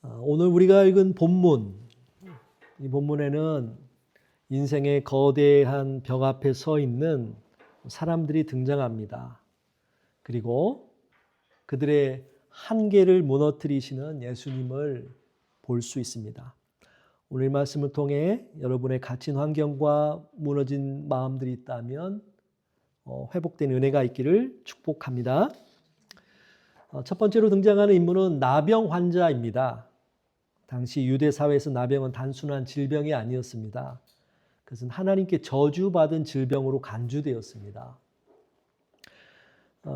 오늘 우리가 읽은 본문, 이 본문에는 인생의 거대한 벽 앞에 서 있는 사람들이 등장합니다. 그리고 그들의 한계를 무너뜨리시는 예수님을 볼 수 있습니다. 오늘 말씀을 통해 여러분의 갇힌 환경과 무너진 마음들이 있다면 회복된 은혜가 있기를 축복합니다. 첫 번째로 등장하는 인물은 나병 환자입니다. 당시 유대 사회에서 나병은 단순한 질병이 아니었습니다. 그것은 하나님께 저주받은 질병으로 간주되었습니다.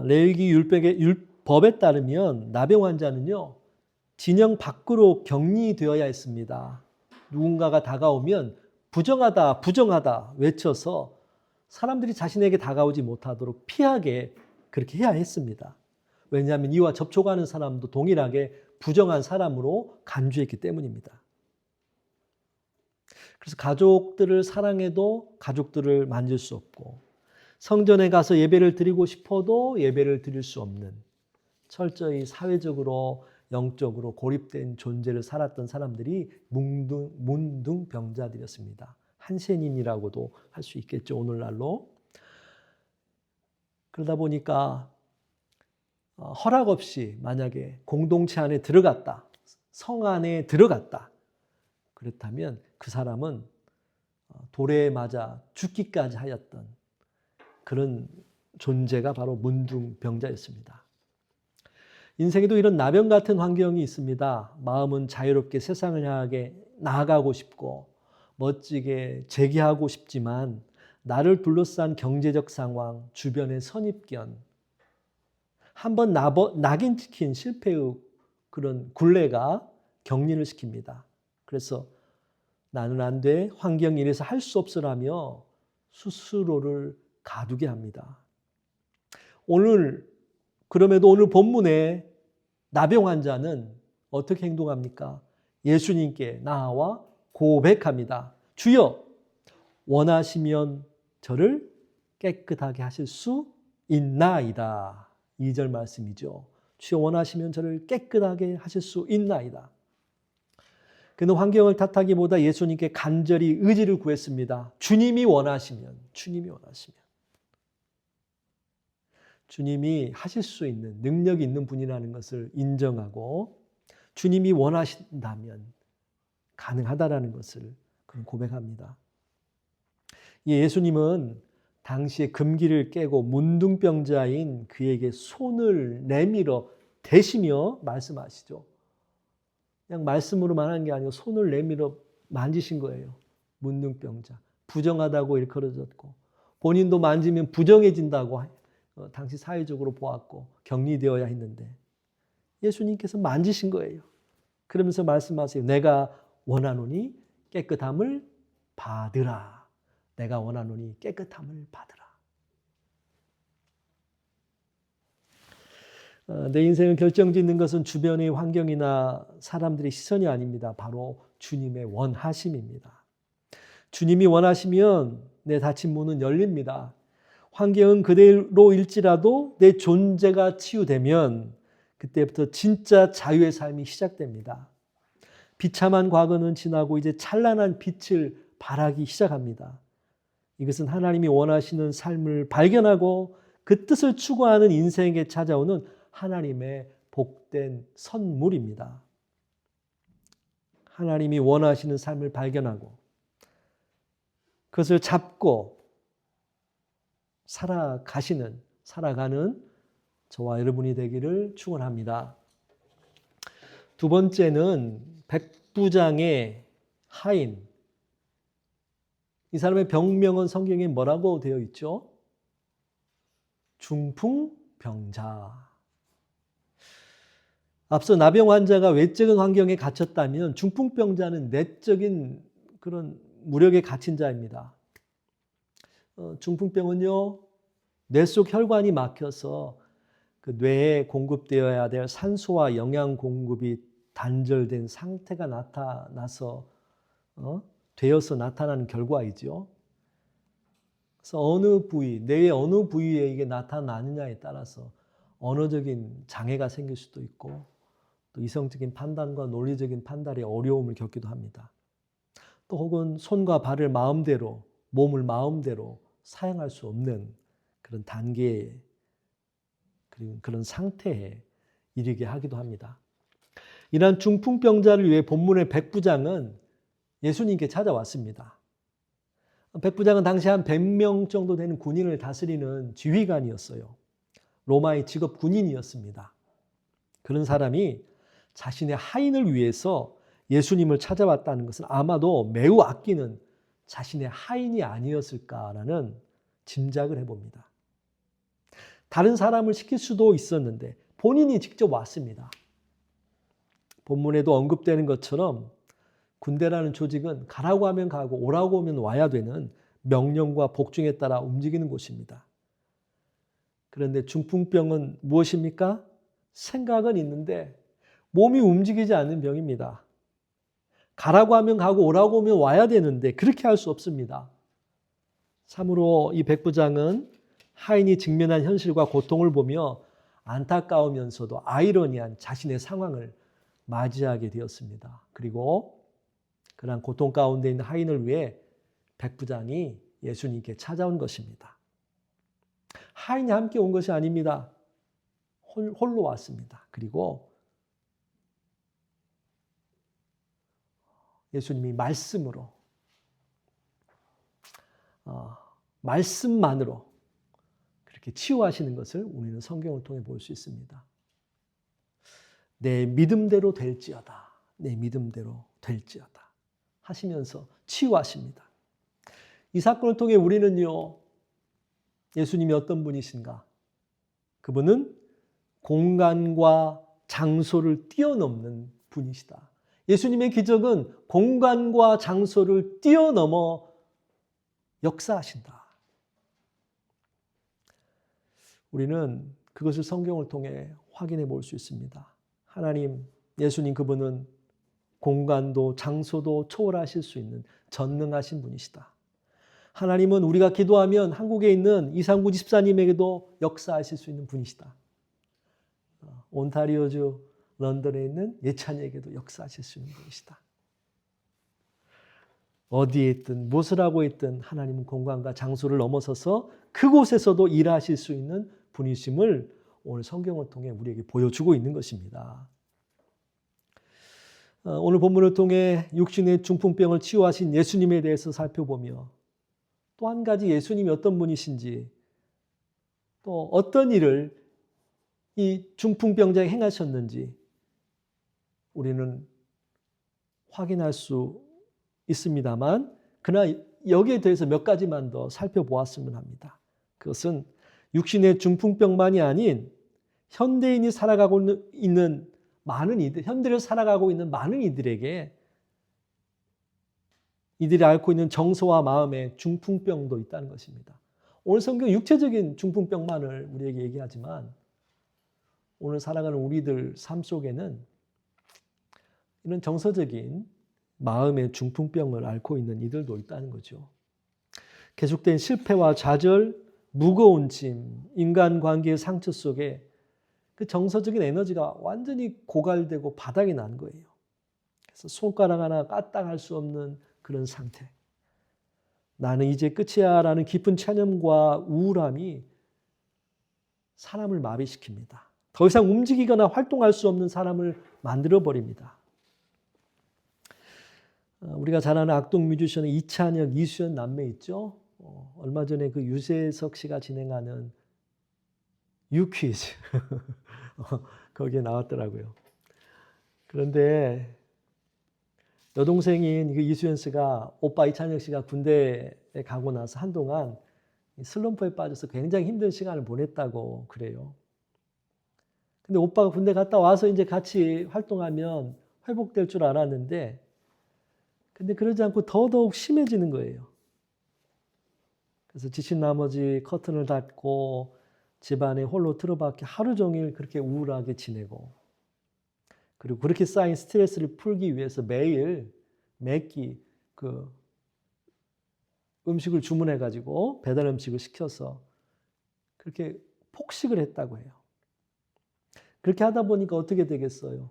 레위기 율법에 따르면 나병 환자는요, 진영 밖으로 격리되어야 했습니다. 누군가가 다가오면 부정하다, 부정하다 외쳐서 사람들이 자신에게 다가오지 못하도록 피하게 그렇게 해야 했습니다. 왜냐하면 이와 접촉하는 사람도 동일하게 부정한 사람으로 간주했기 때문입니다. 그래서 가족들을 사랑해도 가족들을 만질 수 없고, 성전에 가서 예배를 드리고 싶어도 예배를 드릴 수 없는, 철저히 사회적으로 영적으로 고립된 존재를 살았던 사람들이 문둥병자들이었습니다. 한센인이라고도 할 수 있겠죠, 오늘날로. 그러다 보니까 허락 없이 만약에 공동체 안에 들어갔다, 성 안에 들어갔다, 그렇다면 그 사람은 돌에 맞아 죽기까지 하였던 그런 존재가 바로 문둥병자였습니다. 인생에도 이런 나병 같은 환경이 있습니다. 마음은 자유롭게 세상을 향하게 나아가고 싶고 멋지게 재기하고 싶지만 나를 둘러싼 경제적 상황, 주변의 선입견, 한번 낙인 찍힌 실패의 그런 굴레가 격리를 시킵니다. 그래서 나는 안 돼, 환경이 이래서 할 수 없으라며 스스로를 가두게 합니다. 그럼에도 오늘 본문에 나병 환자는 어떻게 행동합니까? 예수님께 나아와 고백합니다. 주여, 원하시면 저를 깨끗하게 하실 수 있나이다. 2절 말씀이죠. 주여, 원하시면 저를 깨끗하게 하실 수 있나이다. 그는 환경을 탓하기보다 예수님께 간절히 의지를 구했습니다. 주님이 원하시면. 주님이 하실 수 있는, 능력이 있는 분이라는 것을 인정하고 주님이 원하신다면 가능하다라는 것을 그는 고백합니다. 예수님은 당시에 금기를 깨고 문둥병자인 그에게 손을 내밀어 대시며 말씀하시죠. 그냥 말씀으로만 한 게 아니고 손을 내밀어 만지신 거예요. 문둥병자. 부정하다고 일컬어졌고 본인도 만지면 부정해진다고 당시 사회적으로 보았고 격리되어야 했는데 예수님께서 만지신 거예요. 그러면서 말씀하세요. 내가 원하노니 깨끗함을 받으라. 내가 원하노니 깨끗함을 받으라. 내 인생을 결정짓는 것은 주변의 환경이나 사람들의 시선이 아닙니다. 바로 주님의 원하심입니다. 주님이 원하시면 내 닫힌 문은 열립니다. 환경은 그대로일지라도 내 존재가 치유되면 그때부터 진짜 자유의 삶이 시작됩니다. 비참한 과거는 지나고 이제 찬란한 빛을 발하기 시작합니다. 이것은 하나님이 원하시는 삶을 발견하고 그 뜻을 추구하는 인생에 찾아오는 하나님의 복된 선물입니다. 하나님이 원하시는 삶을 발견하고 그것을 잡고 살아가는 저와 여러분이 되기를 축원합니다. 두 번째는 백부장의 하인. 이 사람의 병명은 성경에 뭐라고 되어 있죠? 중풍병자. 앞서 나병 환자가 외적인 환경에 갇혔다면 중풍병자는 내적인 그런 무력에 갇힌 자입니다. 중풍병은요, 뇌 속 혈관이 막혀서 그 뇌에 공급되어야 될 산소와 영양 공급이 단절된 상태가 되어서 나타나는 결과이죠. 그래서 뇌의 어느 부위에 이게 나타나느냐에 따라서 언어적인 장애가 생길 수도 있고 또 이성적인 판단과 논리적인 판단에 어려움을 겪기도 합니다. 또 혹은 손과 발을 마음대로, 몸을 마음대로 사용할 수 없는 그런 단계에, 그런 상태에 이르게 하기도 합니다. 이러한 중풍병자를 위해 본문의 백부장은 예수님께 찾아왔습니다. 백부장은 당시 한 100명 정도 되는 군인을 다스리는 지휘관이었어요. 로마의 직업 군인이었습니다. 그런 사람이 자신의 하인을 위해서 예수님을 찾아왔다는 것은 아마도 매우 아끼는 자신의 하인이 아니었을까라는 짐작을 해봅니다. 다른 사람을 시킬 수도 있었는데 본인이 직접 왔습니다. 본문에도 언급되는 것처럼 군대라는 조직은 가라고 하면 가고 오라고 하면 와야 되는 명령과 복종에 따라 움직이는 곳입니다. 그런데 중풍병은 무엇입니까? 생각은 있는데 몸이 움직이지 않는 병입니다. 가라고 하면 가고 오라고 하면 와야 되는데 그렇게 할 수 없습니다. 참으로 이 백부장은 하인이 직면한 현실과 고통을 보며 안타까우면서도 아이러니한 자신의 상황을 맞이하게 되었습니다. 그리고 그러한 고통 가운데 있는 하인을 위해 백부장이 예수님께 찾아온 것입니다. 하인이 함께 온 것이 아닙니다. 홀로 왔습니다. 그리고 예수님이 말씀으로, 말씀만으로 그렇게 치유하시는 것을 우리는 성경을 통해 볼 수 있습니다. 내 믿음대로 될지어다. 내 믿음대로 될지어다. 하시면서 치유하십니다. 이 사건을 통해 우리는요, 예수님이 어떤 분이신가? 그분은 공간과 장소를 뛰어넘는 분이시다. 예수님의 기적은 공간과 장소를 뛰어넘어 역사하신다. 우리는 그것을 성경을 통해 확인해 볼 수 있습니다. 하나님, 예수님 그분은 공간도 장소도 초월하실 수 있는 전능하신 분이시다. 하나님은 우리가 기도하면 한국에 있는 이상구 집사님에게도 역사하실 수 있는 분이시다. 온타리오주 런던에 있는 예찬이에게도 역사하실 수 있는 분이시다. 어디에 있든 무엇을 하고 있든 하나님은 공간과 장소를 넘어서서 그곳에서도 일하실 수 있는 분이심을 오늘 성경을 통해 우리에게 보여주고 있는 것입니다. 오늘 본문을 통해 육신의 중풍병을 치유하신 예수님에 대해서 살펴보며 또 한 가지 예수님이 어떤 분이신지 또 어떤 일을 이 중풍병자에 행하셨는지 우리는 확인할 수 있습니다만 그러나 여기에 대해서 몇 가지만 더 살펴보았으면 합니다. 그것은 육신의 중풍병만이 아닌 현대인이 살아가고 있는 많은 이들, 현대를 살아가고 있는 많은 이들에게 이들이 앓고 있는 정서와 마음의 중풍병도 있다는 것입니다. 오늘 성경 육체적인 중풍병만을 우리에게 얘기하지만 오늘 살아가는 우리들 삶 속에는 이런 정서적인 마음의 중풍병을 앓고 있는 이들도 있다는 거죠. 계속된 실패와 좌절, 무거운 짐, 인간관계의 상처 속에 그 정서적인 에너지가 완전히 고갈되고 바닥이 난 거예요. 그래서 손가락 하나 까딱할 수 없는 그런 상태. 나는 이제 끝이야 라는 깊은 체념과 우울함이 사람을 마비시킵니다. 더 이상 움직이거나 활동할 수 없는 사람을 만들어버립니다. 우리가 잘 아는 악동 뮤지션의 이찬혁, 이수연 남매 있죠? 얼마 전에 그 유재석 씨가 진행하는 유퀴즈 거기에 나왔더라고요. 그런데 여동생인 그 이수연 씨가 오빠 이찬혁 씨가 군대에 가고 나서 한동안 슬럼프에 빠져서 굉장히 힘든 시간을 보냈다고 그래요. 근데 오빠가 군대 갔다 와서 이제 같이 활동하면 회복될 줄 알았는데 근데 그러지 않고 더더욱 심해지는 거예요. 그래서 지친 나머지 커튼을 닫고 집안에 홀로 틀어박혀 하루 종일 그렇게 우울하게 지내고 그리고 그렇게 쌓인 스트레스를 풀기 위해서 매일 매끼 그 음식을 주문해가지고 배달 음식을 시켜서 그렇게 폭식을 했다고 해요. 그렇게 하다 보니까 어떻게 되겠어요?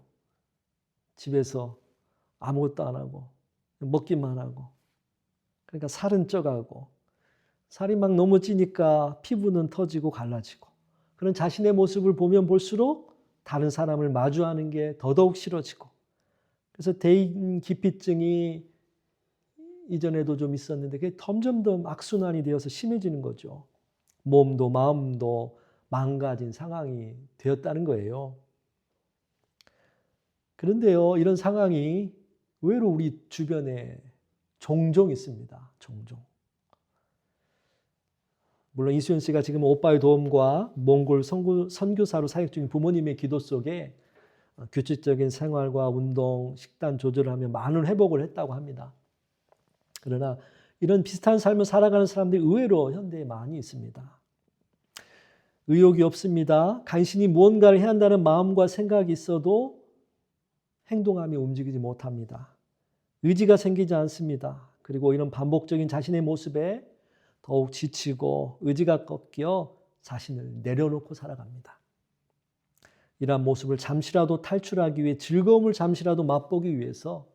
집에서 아무것도 안 하고 먹기만 하고, 그러니까 살은 쪄가고 살이 막 너무 찌니까 피부는 터지고 갈라지고, 그런 자신의 모습을 보면 볼수록 다른 사람을 마주하는 게 더더욱 싫어지고, 그래서 대인기피증이 이전에도 좀 있었는데 그게 점점점 악순환이 되어서 심해지는 거죠. 몸도 마음도 망가진 상황이 되었다는 거예요. 그런데요, 이런 상황이 의외로 우리 주변에 종종 있습니다. 종종. 물론 이수연 씨가 지금 오빠의 도움과 몽골 선교사로 사역 중인 부모님의 기도 속에 규칙적인 생활과 운동, 식단 조절을 하며 많은 회복을 했다고 합니다. 그러나 이런 비슷한 삶을 살아가는 사람들이 의외로 현대에 많이 있습니다. 의욕이 없습니다. 간신히 무언가를 해야 한다는 마음과 생각이 있어도 행동하며 움직이지 못합니다. 의지가 생기지 않습니다. 그리고 이런 반복적인 자신의 모습에 더욱 지치고 의지가 꺾여 자신을 내려놓고 살아갑니다. 이러한 모습을 잠시라도 탈출하기 위해, 즐거움을 잠시라도 맛보기 위해서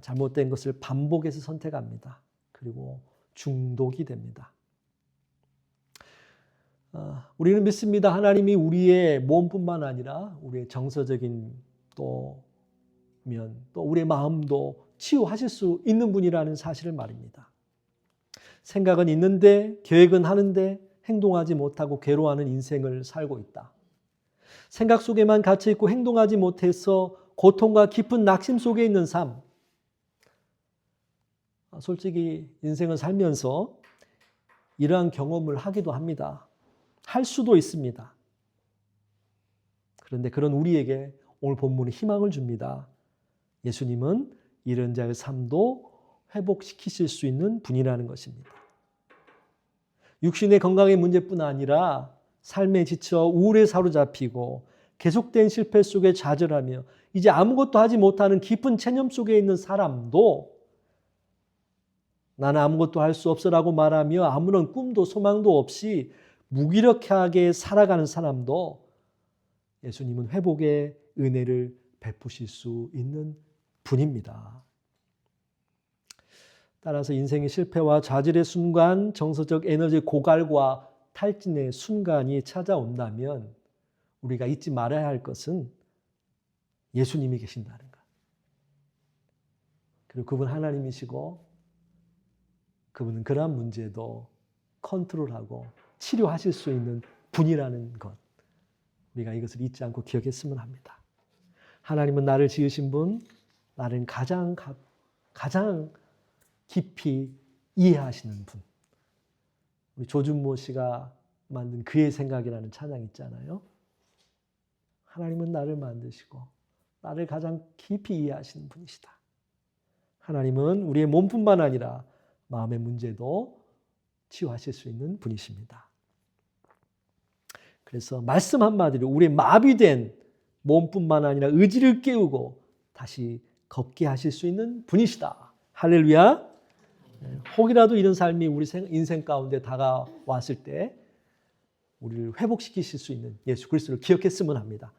잘못된 것을 반복해서 선택합니다. 그리고 중독이 됩니다. 우리는 믿습니다. 하나님이 우리의 몸뿐만 아니라 우리의 정서적인 또 우리의 마음도 치유하실 수 있는 분이라는 사실을 말입니다. 생각은 있는데, 계획은 하는데 행동하지 못하고 괴로워하는 인생을 살고 있다. 생각 속에만 갇혀 있고 행동하지 못해서 고통과 깊은 낙심 속에 있는 삶. 솔직히 인생을 살면서 이러한 경험을 하기도 합니다. 할 수도 있습니다. 그런데 그런 우리에게 오늘 본문은 희망을 줍니다. 예수님은 이런 자의 삶도 회복시키실 수 있는 분이라는 것입니다. 육신의 건강의 문제뿐 아니라 삶에 지쳐 우울에 사로잡히고 계속된 실패 속에 좌절하며 이제 아무것도 하지 못하는 깊은 체념 속에 있는 사람도 나는 아무것도 할 수 없어라고 말하며 아무런 꿈도 소망도 없이 무기력하게 살아가는 사람도 예수님은 회복의 은혜를 베푸실 수 있는 분입니다. 따라서 인생의 실패와 좌절의 순간, 정서적 에너지 고갈과 탈진의 순간이 찾아온다면 우리가 잊지 말아야 할 것은 예수님이 계신다는 것. 그리고 그분 하나님이시고 그분은 그러한 문제도 컨트롤하고 치료하실 수 있는 분이라는 것. 우리가 이것을 잊지 않고 기억했으면 합니다. 하나님은 나를 지으신 분, 나를 가장 깊이 이해하시는 분. 우리 조준모 씨가 만든 그의 생각이라는 찬양 있잖아요. 하나님은 나를 만드시고 나를 가장 깊이 이해하시는 분이시다. 하나님은 우리의 몸뿐만 아니라 마음의 문제도 치유하실 수 있는 분이십니다. 그래서 말씀 한마디로 우리의 마비된 몸뿐만 아니라 의지를 깨우고 다시 걷게 하실 수 있는 분이시다. 할렐루야. 혹이라도 이런 삶이 우리 인생 가운데 다가왔을 때 우리를 회복시키실 수 있는 예수 그리스도를 기억했으면 합니다.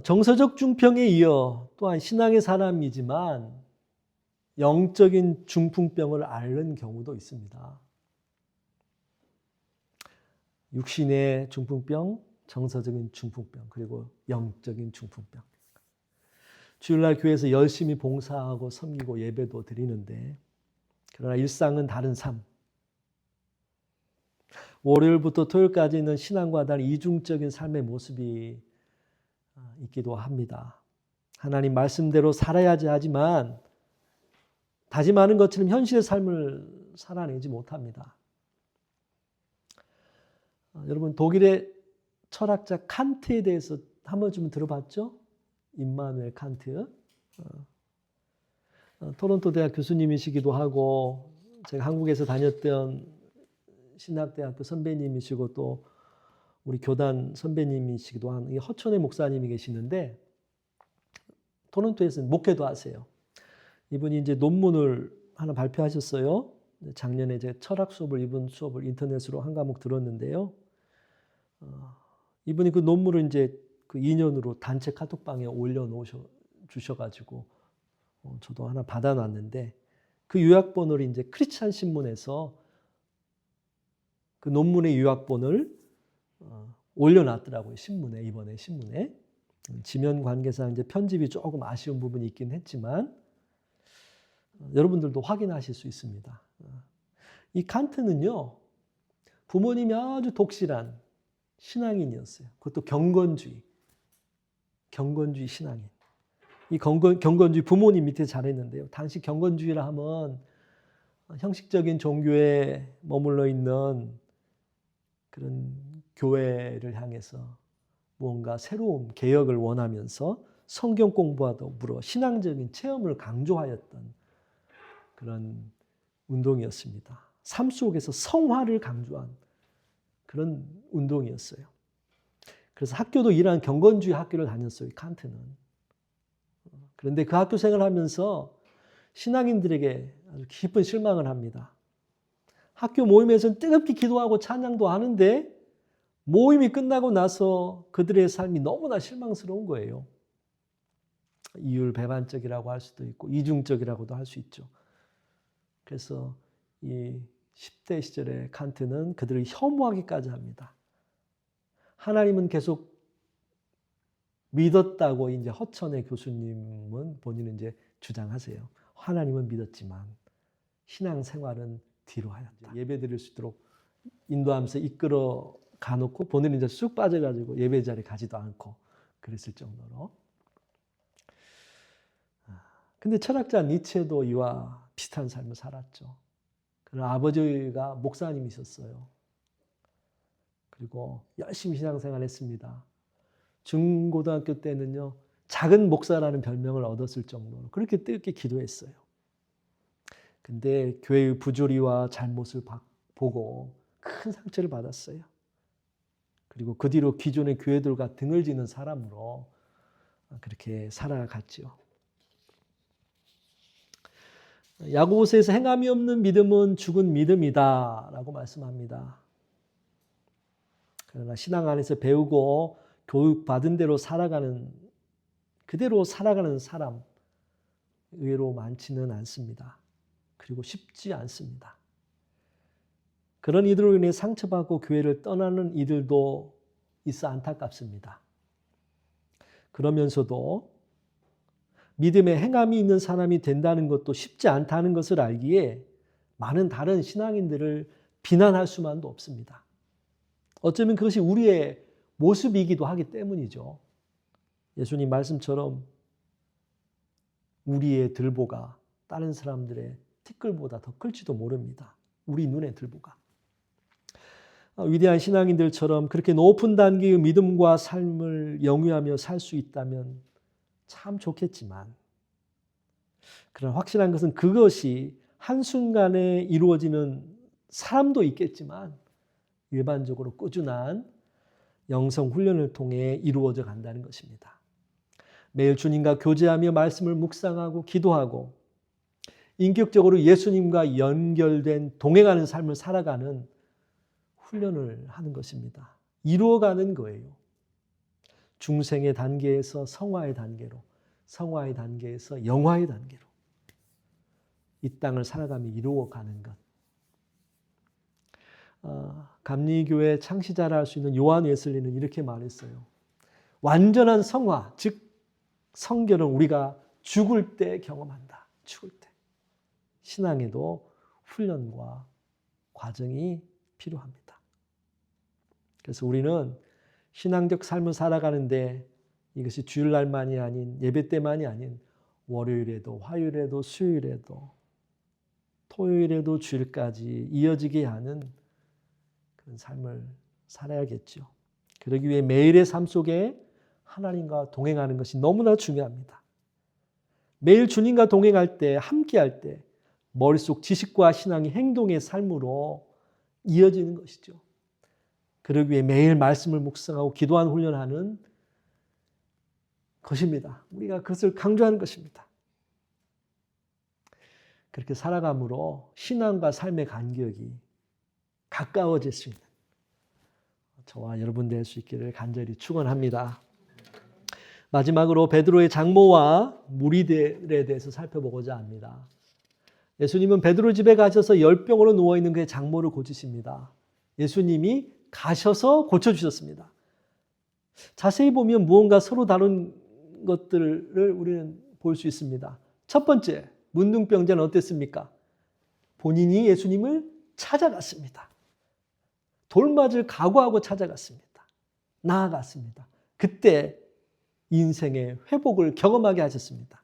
정서적 중병에 이어 또한 신앙의 사람이지만 영적인 중풍병을 앓는 경우도 있습니다. 육신의 중풍병, 정서적인 중풍병, 그리고 영적인 중풍병. 주일날 교회에서 열심히 봉사하고 섬기고 예배도 드리는데 그러나 일상은 다른 삶. 월요일부터 토요일까지 있는 신앙과 다른 이중적인 삶의 모습이 있기도 합니다. 하나님 말씀대로 살아야지 하지만 다짐하는 것처럼 현실의 삶을 살아내지 못합니다. 여러분 독일의 철학자 칸트에 대해서 한 번쯤 들어봤죠? 임마누엘 칸트. 토론토 대학 교수님이시기도 하고 제가 한국에서 다녔던 신학대학교 선배님이시고 또 우리 교단 선배님이시기도 한 허천의 목사님이 계시는데 토론토에서는 목회도 하세요. 이분이 이제 논문을 하나 발표하셨어요. 작년에 제 철학 수업을 이분 수업을 인터넷으로 한 과목 들었는데요. 이분이 그 논문을 이제 그 인연으로 단체 카톡방에 주셔가지고 저도 하나 받아놨는데 그 요약본을 이제 크리스찬 신문에서 그 논문의 요약본을 올려놨더라고요. 신문에, 이번에 신문에. 지면 관계상 이제 편집이 조금 아쉬운 부분이 있긴 했지만 여러분들도 확인하실 수 있습니다. 이 칸트는요, 부모님이 아주 독실한 신앙인이었어요. 그것도 경건주의 신앙인. 이 경건주의 부모님 밑에 자랐는데요. 당시 경건주의라 하면 형식적인 종교에 머물러 있는 그런 교회를 향해서 무언가 새로운 개혁을 원하면서 성경 공부와 더불어 신앙적인 체험을 강조하였던 그런 운동이었습니다. 삶 속에서 성화를 강조한 그런 운동이었어요. 그래서 학교도 이러한 경건주의 학교를 다녔어요, 칸트는. 그런데 그 학교 생활하면서 신앙인들에게 아주 깊은 실망을 합니다. 학교 모임에서는 뜨겁게 기도하고 찬양도 하는데 모임이 끝나고 나서 그들의 삶이 너무나 실망스러운 거예요. 이율배반적이라고 할 수도 있고 이중적이라고도 할 수 있죠. 그래서 이 10대 시절에 칸트는 그들을 혐오하기까지 합니다. 하나님은 계속 믿었다고 이제 허천의 교수님은 본인은 이제 주장하세요. 하나님은 믿었지만 신앙생활은 뒤로 하였다. 예배 드릴 수 있도록 인도하면서 이끌어 가놓고 본인은 이제 쑥 빠져가지고 예배 자리에 가지도 않고 그랬을 정도로. 근데 철학자 니체도 이와 비슷한 삶을 살았죠. 그런 아버지가 목사님이셨어요. 그리고 열심히 신앙생활 했습니다. 중고등학교 때는요, 작은 목사라는 별명을 얻었을 정도로 그렇게 뜨겁게 기도했어요. 근데 교회의 부조리와 잘못을 보고 큰 상처를 받았어요. 그리고 그 뒤로 기존의 교회들과 등을 지는 사람으로 그렇게 살아갔죠. 야고보서에서 행함이 없는 믿음은 죽은 믿음이다 라고 말씀합니다. 그러나 신앙 안에서 배우고 교육받은 대로 그대로 살아가는 사람 의외로 많지는 않습니다. 그리고 쉽지 않습니다. 그런 이들로 인해 상처받고 교회를 떠나는 이들도 있어 안타깝습니다. 그러면서도 믿음에 행함이 있는 사람이 된다는 것도 쉽지 않다는 것을 알기에 많은 다른 신앙인들을 비난할 수만도 없습니다. 어쩌면 그것이 우리의 모습이기도 하기 때문이죠. 예수님 말씀처럼 우리의 들보가 다른 사람들의 티끌보다 더 클지도 모릅니다. 우리 눈의 들보가. 위대한 신앙인들처럼 그렇게 높은 단계의 믿음과 삶을 영위하며 살 수 있다면 참 좋겠지만, 그러나 확실한 것은 그것이 한순간에 이루어지는 사람도 있겠지만 일반적으로 꾸준한 영성 훈련을 통해 이루어져 간다는 것입니다. 매일 주님과 교제하며 말씀을 묵상하고 기도하고 인격적으로 예수님과 연결된 동행하는 삶을 살아가는 훈련을 하는 것입니다. 이루어가는 거예요. 중생의 단계에서 성화의 단계로, 성화의 단계에서 영화의 단계로 이 땅을 살아가며 이루어가는 것. 감리교회 창시자라 할 수 있는 요한 웨슬리는 이렇게 말했어요. 완전한 성화, 즉 성결은 우리가 죽을 때 경험한다. 죽을 때. 신앙에도 훈련과 과정이 필요합니다. 그래서 우리는 신앙적 삶을 살아가는데 이것이 주일날만이 아닌, 예배 때만이 아닌 월요일에도 화요일에도 수요일에도 토요일에도 주일까지 이어지게 하는 그런 삶을 살아야겠죠. 그러기 위해 매일의 삶 속에 하나님과 동행하는 것이 너무나 중요합니다. 매일 주님과 동행할 때, 함께할 때 머릿속 지식과 신앙이 행동의 삶으로 이어지는 것이죠. 그러기 위해 매일 말씀을 묵상하고 기도하는 훈련하는 것입니다. 우리가 그것을 강조하는 것입니다. 그렇게 살아감으로 신앙과 삶의 간격이 가까워질 수 있는 저와 여러분 될 수 있기를 간절히 축원합니다. 마지막으로 베드로의 장모와 무리들에 대해서 살펴보고자 합니다. 예수님은 베드로 집에 가셔서 10병으로 누워있는 그의 장모를 고치십니다. 예수님이 가셔서 고쳐주셨습니다. 자세히 보면 무언가 서로 다른 것들을 우리는 볼 수 있습니다. 첫 번째, 문둥병자는 어땠습니까? 본인이 예수님을 찾아갔습니다. 돌맞을 각오하고 찾아갔습니다. 나아갔습니다. 그때 인생의 회복을 경험하게 하셨습니다.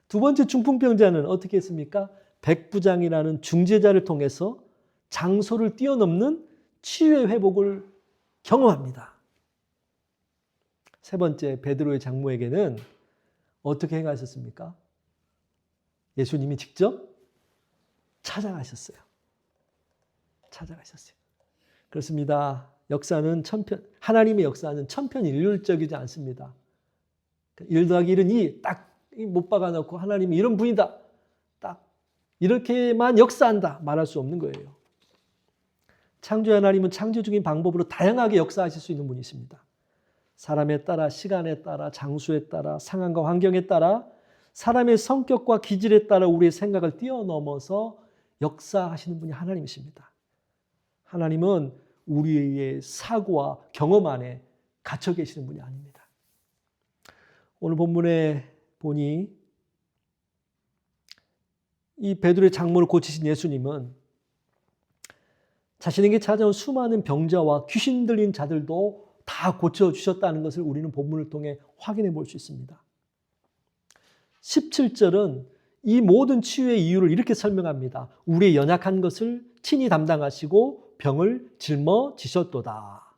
두 번째 중풍병자는 어떻게 했습니까? 백부장이라는 중재자를 통해서 장소를 뛰어넘는 치유의 회복을 경험합니다. 세 번째, 베드로의 장모에게는 어떻게 행하셨습니까? 예수님이 직접 찾아가셨어요. 그렇습니다. 하나님의 역사는 천편일률적이지 않습니다. 1 더하기 1은 2, 딱 못 박아놓고 하나님이 이런 분이다. 딱 이렇게만 역사한다. 말할 수 없는 거예요. 창조의 하나님은 창조적인 방법으로 다양하게 역사하실 수 있는 분이십니다. 사람에 따라, 시간에 따라, 장소에 따라, 상황과 환경에 따라, 사람의 성격과 기질에 따라 우리의 생각을 뛰어넘어서 역사하시는 분이 하나님이십니다. 하나님은 우리의 사고와 경험 안에 갇혀 계시는 분이 아닙니다. 오늘 본문에 보니 이 베드로의 장모를 고치신 예수님은 자신에게 찾아온 수많은 병자와 귀신 들린 자들도 다 고쳐주셨다는 것을 우리는 본문을 통해 확인해 볼 수 있습니다. 17절은 이 모든 치유의 이유를 이렇게 설명합니다. 우리의 연약한 것을 친히 담당하시고 병을 짊어지셨도다.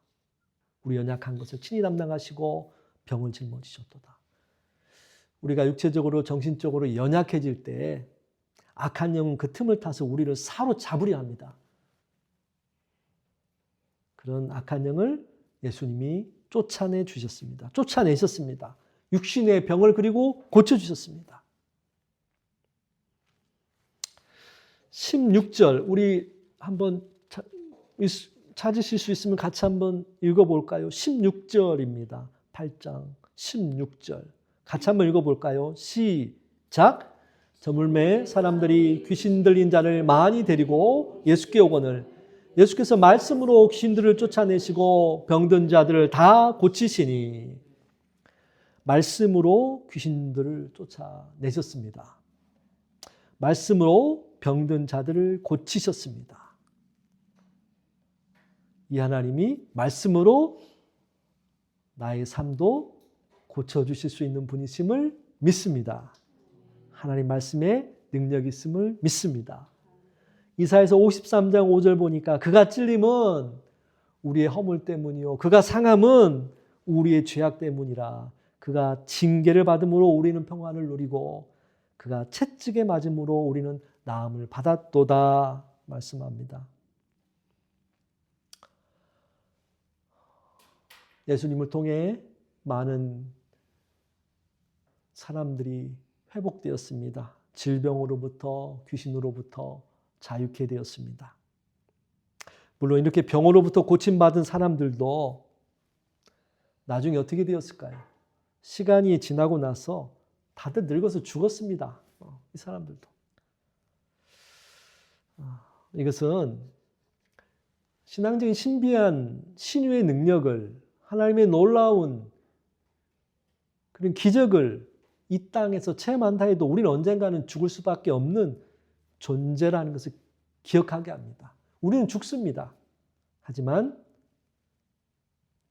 우리 연약한 것을 친히 담당하시고 병을 짊어지셨도다. 우리가 육체적으로 정신적으로 연약해질 때 악한 영은 그 틈을 타서 우리를 사로잡으려 합니다. 그런 악한 영을 예수님이 쫓아내 주셨습니다. 쫓아내셨습니다. 육신의 병을 그리고 고쳐주셨습니다. 16절 우리 한번 찾으실 수 있으면 같이 한번 읽어볼까요? 16절입니다. 8장 16절 같이 한번 읽어볼까요? 시작! 저물매 사람들이 귀신 들린 자를 많이 데리고 예수께 오거늘 예수께서 말씀으로 귀신들을 쫓아내시고 병든 자들을 다 고치시니 말씀으로 귀신들을 쫓아내셨습니다. 말씀으로 병든 자들을 고치셨습니다. 이 하나님이 말씀으로 나의 삶도 고쳐주실 수 있는 분이심을 믿습니다. 하나님 말씀에 능력이 있음을 믿습니다. 이사야서 53장 5절 보니까 그가 찔림은 우리의 허물 때문이요 그가 상함은 우리의 죄악 때문이라 그가 징계를 받음으로 우리는 평안을 누리고 그가 채찍에 맞음으로 우리는 나음을 받았도다 말씀합니다. 예수님을 통해 많은 사람들이 회복되었습니다. 질병으로부터 귀신으로부터 자유케 되었습니다. 물론 이렇게 병으로부터 고침받은 사람들도 나중에 어떻게 되었을까요? 시간이 지나고 나서 다들 늙어서 죽었습니다. 이 사람들도. 이것은 신앙적인 신비한 신유의 능력을 하나님의 놀라운 그런 기적을 이 땅에서 체험한다 해도 우리는 언젠가는 죽을 수밖에 없는 존재라는 것을 기억하게 합니다. 우리는 죽습니다. 하지만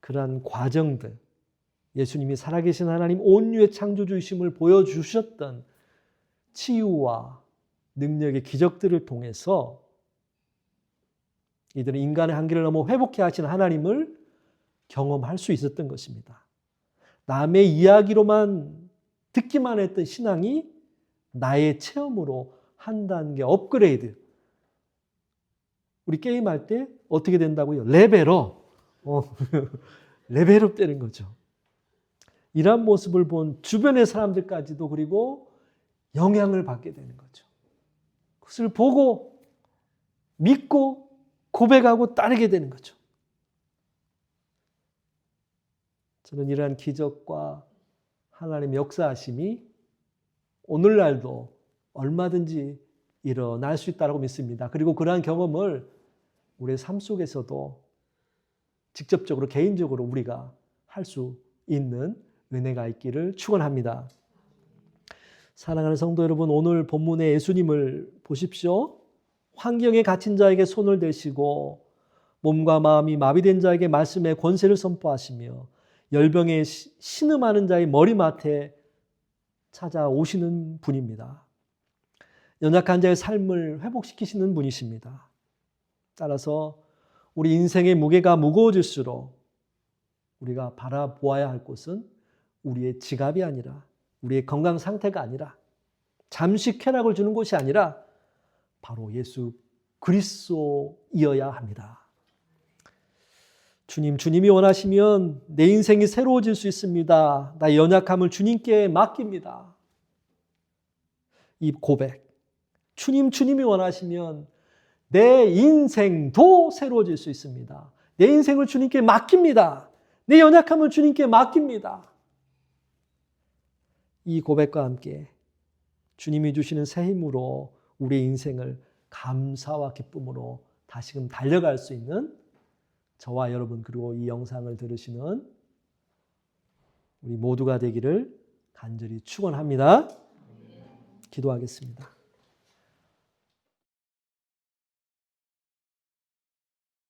그러한 과정들, 예수님이 살아계신 하나님 온유의 창조주이심을 보여주셨던 치유와 능력의 기적들을 통해서 이들은 인간의 한계를 넘어 회복해 하신 하나님을 경험할 수 있었던 것입니다. 남의 이야기로만 듣기만 했던 신앙이 나의 체험으로 한 단계 업그레이드. 우리 게임할 때 어떻게 된다고요? 레벨업. 레벨업 되는 거죠. 이러한 모습을 본 주변의 사람들까지도 그리고 영향을 받게 되는 거죠. 그것을 보고 믿고 고백하고 따르게 되는 거죠. 저는 이러한 기적과 하나님의 역사하심이 오늘날도 얼마든지 일어날 수 있다고 믿습니다. 그리고 그러한 경험을 우리의 삶 속에서도 직접적으로 개인적으로 우리가 할 수 있는 은혜가 있기를 축원합니다. 사랑하는 성도 여러분, 오늘 본문의 예수님을 보십시오. 환경에 갇힌 자에게 손을 대시고 몸과 마음이 마비된 자에게 말씀의 권세를 선포하시며 열병에 신음하는 자의 머리맡에 찾아오시는 분입니다. 연약한 자의 삶을 회복시키시는 분이십니다. 따라서 우리 인생의 무게가 무거워질수록 우리가 바라보아야 할 곳은 우리의 지갑이 아니라, 우리의 건강 상태가 아니라, 잠시 쾌락을 주는 곳이 아니라 바로 예수 그리스도이어야 합니다. 주님이 원하시면 내 인생이 새로워질 수 있습니다. 나의 연약함을 주님께 맡깁니다. 이 고백, 주님이 원하시면 내 인생도 새로워질 수 있습니다. 내 인생을 주님께 맡깁니다. 내 연약함을 주님께 맡깁니다. 이 고백과 함께 주님이 주시는 새 힘으로 우리의 인생을 감사와 기쁨으로 다시금 달려갈 수 있는 저와 여러분, 그리고 이 영상을 들으시는 우리 모두가 되기를 간절히 축원합니다. 기도하겠습니다.